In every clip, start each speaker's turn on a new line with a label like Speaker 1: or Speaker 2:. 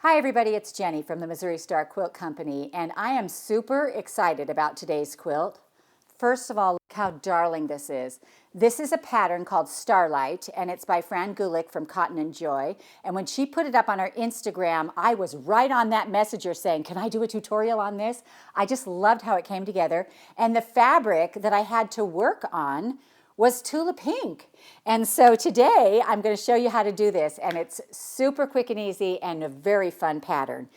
Speaker 1: Hi everybody, it's Jenny from the Missouri Star Quilt Company, and I am super excited about today's quilt. First of all, look how darling this is. This is a pattern called Starlight, and it's by Fran Gulick from Cotton and Joy. And when she put it up on her Instagram, I was right on that messenger saying, can I do a tutorial on this? I just loved how it came together. And the fabric that I had to work on was Tula Pink. And so today I'm going to show you how to do this, and it's super quick and easy and a very fun pattern.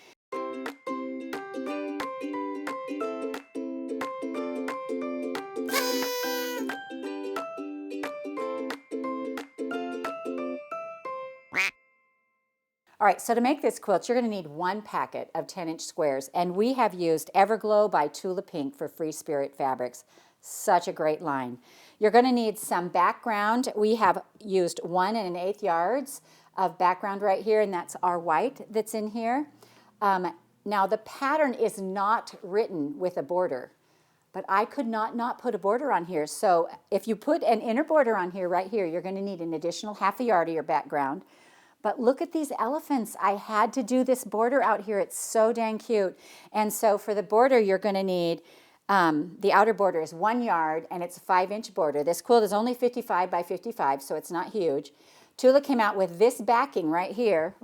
Speaker 1: All right, so to make this quilt, you're going to need one packet of 10-inch squares, and we have used Everglow by Tula Pink for Free Spirit Fabrics. Such a great line. You're going to need some background. We have used 1 1/8 yards of background right here, and that's our white that's in here. Now the pattern is not written with a border, but I could not put a border on here. So if you put an inner border on here, right here, you're going to need an additional 1/2 yard of your background. But look at these elephants. I had to do this border out here. It's so dang cute. And so for the border, you're going to need, the outer border is 1 yard, and it's a 5-inch border. This quilt is only 55 by 55, so it's not huge. Tula came out with this backing right here,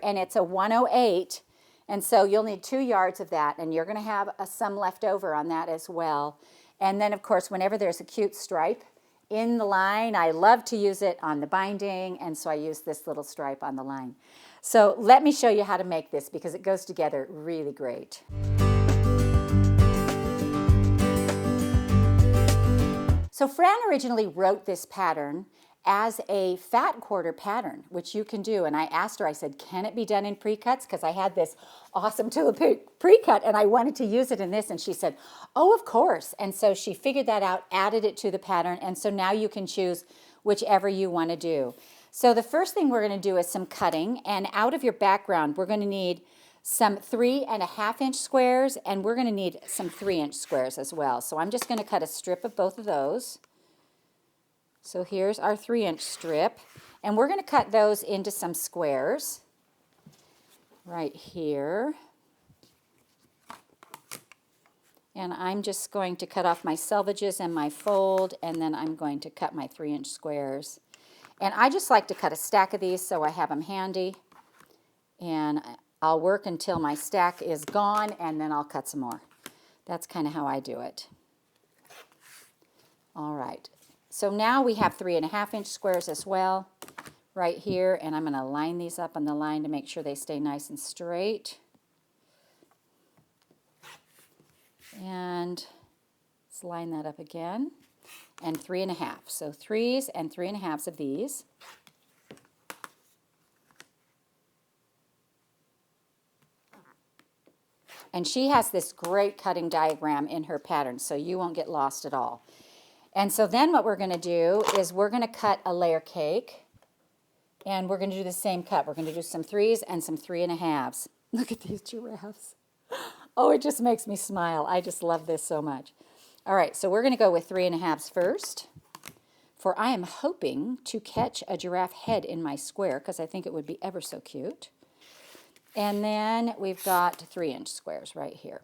Speaker 1: and it's a 108. And so you'll need 2 yards of that, and you're going to have some left over on that as well. And then, of course, whenever there's a cute stripe in the line, I love to use it on the binding, and so I use this little stripe on the line. So let me show you how to make this because it goes together really great. So Fran originally wrote this pattern as a fat quarter pattern, which you can do. And I asked her, I said, can it be done in pre-cuts? Because I had this awesome Tula pre-cut and I wanted to use it in this. And she said, oh, of course. And so she figured that out, added it to the pattern. And so now you can choose whichever you want to do. So the first thing we're going to do is some cutting. And out of your background, we're going to need some 3 1/2-inch squares, and we're going to need some 3-inch squares as well. So I'm just going to cut a strip of both of those. So here's our 3-inch strip, and we're going to cut those into some squares right here. And I'm just going to cut off my selvages and my fold, and then I'm going to cut my 3-inch squares. And I just like to cut a stack of these so I have them handy, and I'll work until my stack is gone, and then I'll cut some more. That's kind of how I do it. All right. So now we have 3 1/2-inch squares as well right here, and I'm going to line these up on the line to make sure they stay nice and straight. And let's line that up again. And 3 1/2. So 3s and 3 1/2s of these. And she has this great cutting diagram in her pattern, so you won't get lost at all. And so then what we're going to do is we're going to cut a layer cake, and we're going to do the same cut. We're going to do some 3s and some 3 1/2s. Look at these giraffes. Oh, it just makes me smile. I just love this so much. All right, so we're going to go with 3 1/2s first, for I am hoping to catch a giraffe head in my square because I think it would be ever so cute. And then we've got 3-inch squares right here.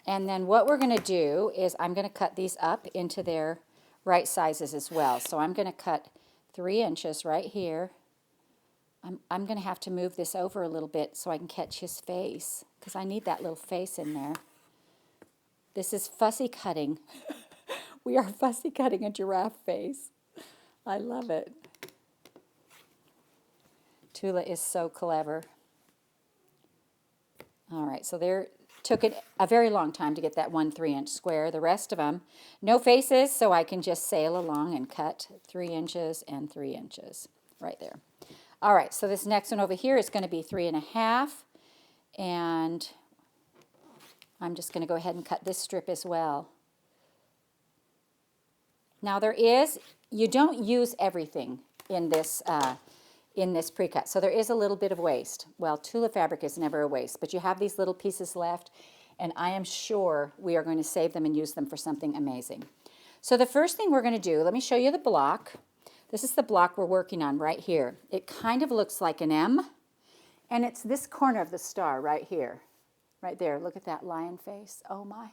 Speaker 1: And then what we're going to do is I'm going to cut these up into their right sizes as well. So I'm going to cut 3 inches right here. I'm going to have to move this over a little bit so I can catch his face because I need that little face in there. This is fussy cutting. We are fussy cutting a giraffe face. I love it. Tula is so clever. All right, so there took it a very long time to get that 1 3-inch square. The rest of them, no faces, so I can just sail along and cut 3 inches and 3 inches right there. All right, so this next one over here is going to be 3 1/2, and I'm just going to go ahead and cut this strip as well. Now you don't use everything in this pre-cut. So there is a little bit of waste. Well, Tula fabric is never a waste, but you have these little pieces left, and I am sure we are going to save them and use them for something amazing. So the first thing we're going to do, let me show you the block. This is the block we're working on right here. It kind of looks like an M, and it's this corner of the star right here. Right there, look at that lion face, oh my.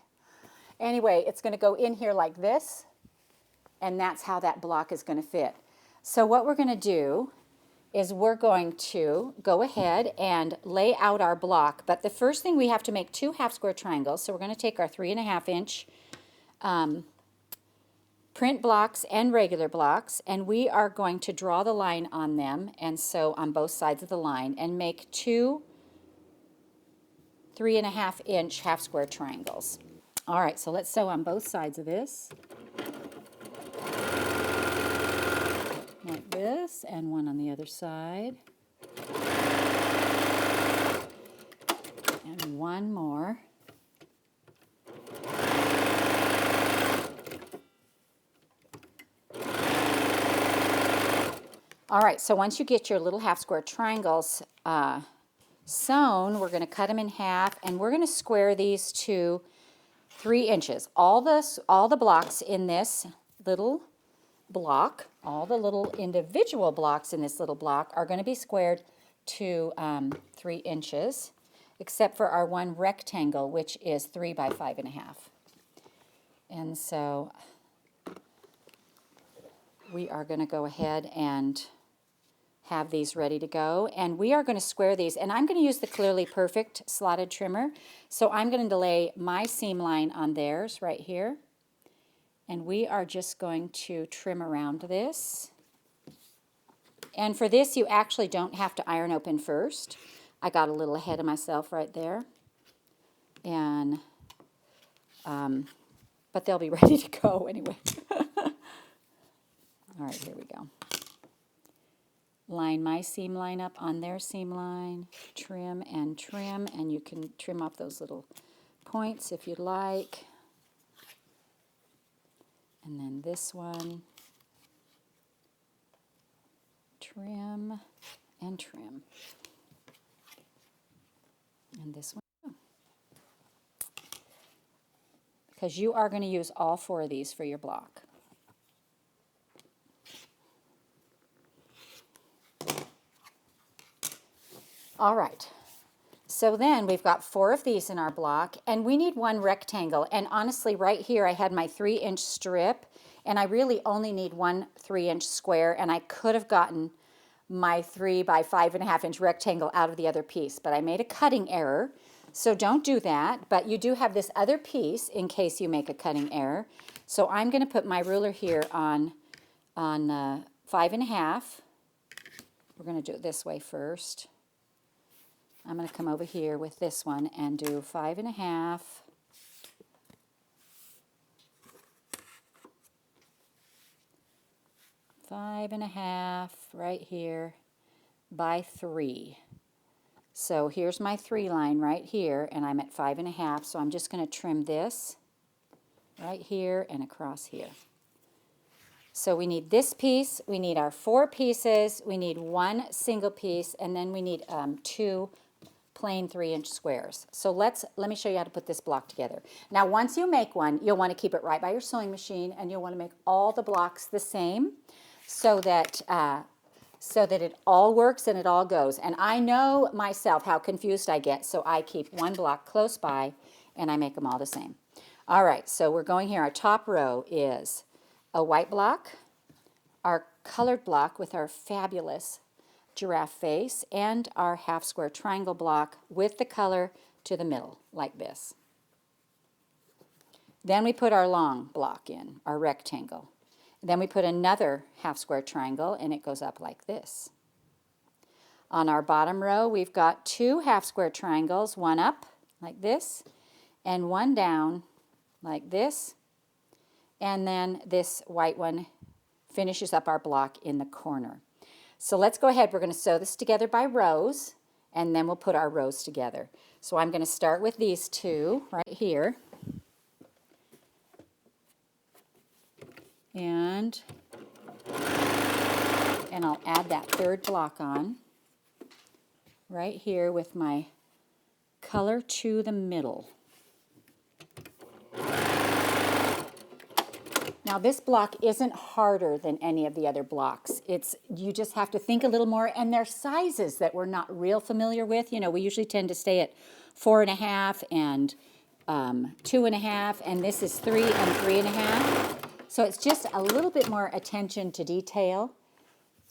Speaker 1: Anyway, it's gonna go in here like this, and that's how that block is gonna fit. So what we're gonna do is we're going to go ahead and lay out our block, but the first thing we have to make 2 half square triangles. So we're gonna take our 3.5 inch print blocks and regular blocks, and we are going to draw the line on them, and so on both sides of the line, and make 2 3.5 inch half square triangles. All right, so let's sew on both sides of this. Like this, and one on the other side. And one more. All right, so once you get your little half square triangles sewn, we're going to cut them in half, and we're going to square these to 3 inches. All the blocks in this little block, all the little individual blocks in this little block are going to be squared to 3 inches, except for our one rectangle, which is 3 by 5.5. And so we are going to go ahead and have these ready to go, and we are going to square these, and I'm going to use the Clearly Perfect slotted trimmer. So I'm going to lay my seam line on theirs right here, and we are just going to trim around this. And for this, you actually don't have to iron open first. I got a little ahead of myself right there, and but they'll be ready to go anyway. All right, here we go. Line my seam line up on their seam line, trim, and you can trim off those little points if you'd like. And then this one, trim and trim. And this one too. Because you are going to use all 4 of these for your block. All right, so then we've got 4 of these in our block, and we need one rectangle. And honestly, right here I had my 3 inch strip, and I really only need one 3 inch square, and I could have gotten my 3 by 5.5 inch rectangle out of the other piece, but I made a cutting error. So don't do that, but you do have this other piece in case you make a cutting error. So I'm going to put my ruler here on 5.5. We're going to do it this way first. I'm going to come over here with this one and do 5.5. Five and a half right here by 3. So here's my 3 line right here, and I'm at 5.5. So I'm just going to trim this right here and across here. So we need this piece, we need our 4 pieces, we need 1 single piece, and then we need 2 plain 3 inch squares. So let me show you how to put this block together. Now once you make one, you'll want to keep it right by your sewing machine, and you'll want to make all the blocks the same so that it all works and it all goes. And I know myself how confused I get, so I keep one block close by and I make them all the same. All right, so we're going here. Our top row is a white block, our colored block with our fabulous giraffe face, and our half square triangle block with the color to the middle, like this. Then we put our long block in, our rectangle. Then we put another half square triangle, and it goes up like this. On our bottom row, we've got 2 half square triangles, one up like this, and one down like this, and then this white one finishes up our block in the corner. So let's go ahead. We're going to sew this together by rows, and then we'll put our rows together. So I'm going to start with these 2 right here. And I'll add that 3rd block on right here with my color to the middle. Now this block isn't harder than any of the other blocks. You just have to think a little more, and they're sizes that we're not real familiar with. You know, we usually tend to stay at 4.5 and 2.5, and this is 3 and 3.5. So it's just a little bit more attention to detail.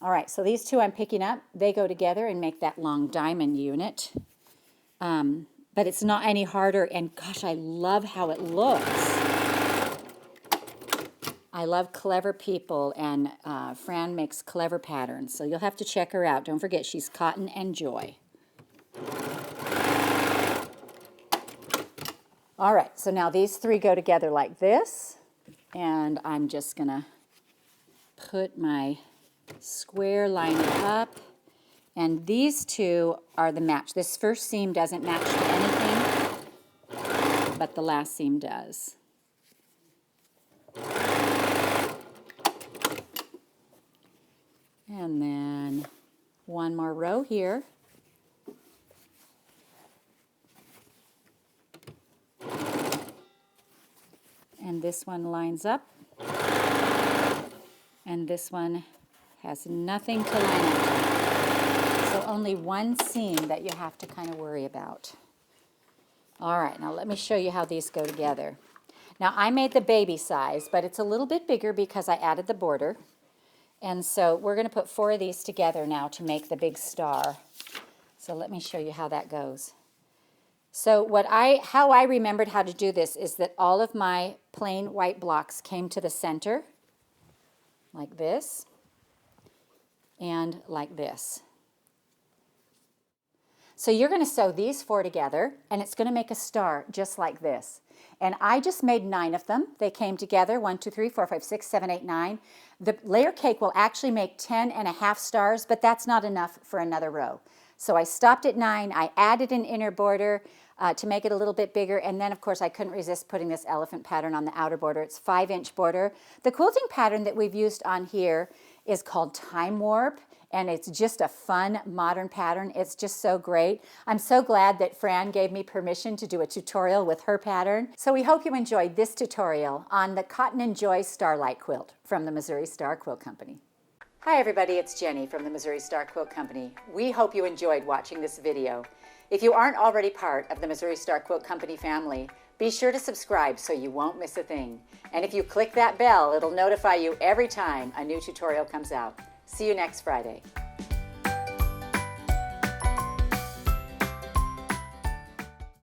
Speaker 1: All right, so these two I'm picking up, they go together and make that long diamond unit. But it's not any harder, and gosh, I love how it looks. I love clever people, and Fran makes clever patterns, so you'll have to check her out. Don't forget, she's Cotton and Joy. All right, so now these three go together like this, and I'm just gonna put my square, line it up, and these two are the match. This first seam doesn't match to anything, but the last seam does. And then one more row here. And this one lines up. And this one has nothing to line up to. So only one seam that you have to kind of worry about. All right, now let me show you how these go together. Now I made the baby size, but it's a little bit bigger because I added the border. And so we're going to put 4 of these together now to make the big star. So let me show you how that goes. So how I remembered how to do this is that all of my plain white blocks came to the center, like this, and like this. So you're going to sew these 4 together, and it's going to make a star just like this. And I just made 9 of them. They came together, 1, 2, 3, 4, 5, 6, 7, 8, 9. The layer cake will actually make 10.5 stars, but that's not enough for another row. So I stopped at 9. I added an inner border to make it a little bit bigger, and then of course I couldn't resist putting this elephant pattern on the outer border. It's 5-inch border. The quilting pattern that we've used on here is called Time Warp, and it's just a fun modern pattern. It's just so great. I'm so glad that Fran gave me permission to do a tutorial with her pattern. So we hope you enjoyed this tutorial on the Cotton and Joy Starlight quilt from the Missouri Star Quilt Company. Hi everybody, it's Jenny from the Missouri Star Quilt Company. We hope you enjoyed watching this video. If you aren't already part of the Missouri Star Quilt Company family, be sure to subscribe so you won't miss a thing. And if you click that bell, it'll notify you every time a new tutorial comes out. See you next Friday.